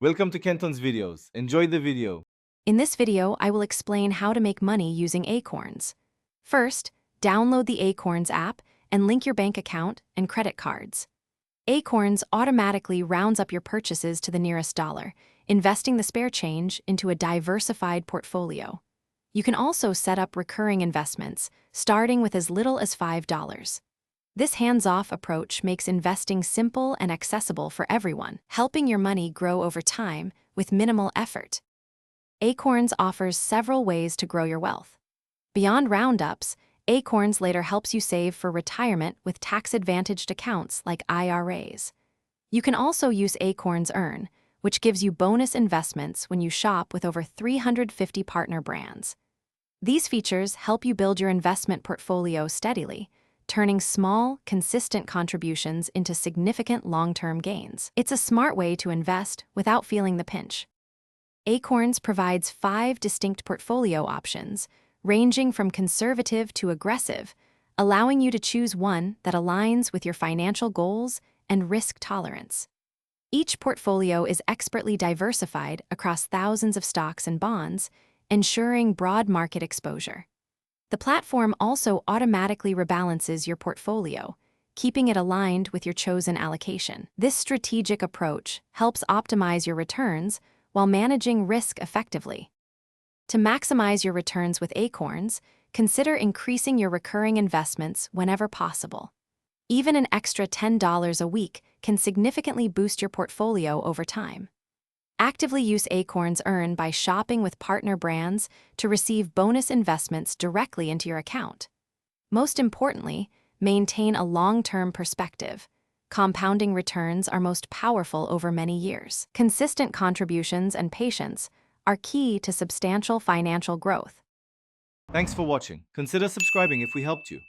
Welcome to Kenton's videos. Enjoy the video. In this video, I will explain how to make money using Acorns. First, download the Acorns app and link your bank account and credit cards. Acorns automatically rounds up your purchases to the nearest dollar, investing the spare change into a diversified portfolio. You can also set up recurring investments, starting with as little as $5. This hands-off approach makes investing simple and accessible for everyone, helping your money grow over time with minimal effort. Acorns offers several ways to grow your wealth. Beyond roundups, Acorns later helps you save for retirement with tax-advantaged accounts like IRAs. You can also use Acorns Earn, which gives you bonus investments when you shop with over 350 partner brands. These features help you build your investment portfolio steadily, turning small, consistent contributions into significant long-term gains. It's a smart way to invest without feeling the pinch. Acorns provides 5 distinct portfolio options, ranging from conservative to aggressive, allowing you to choose one that aligns with your financial goals and risk tolerance. Each portfolio is expertly diversified across thousands of stocks and bonds, ensuring broad market exposure. The platform also automatically rebalances your portfolio, keeping it aligned with your chosen allocation. This strategic approach helps optimize your returns while managing risk effectively. To maximize your returns with Acorns, consider increasing your recurring investments whenever possible. Even an extra $10 a week can significantly boost your portfolio over time. Actively use Acorns Earn by shopping with partner brands to receive bonus investments directly into your account. Most importantly, maintain a long-term perspective. Compounding returns are most powerful over many years. Consistent contributions and patience are key to substantial financial growth. Thanks for watching. Consider subscribing if we helped you.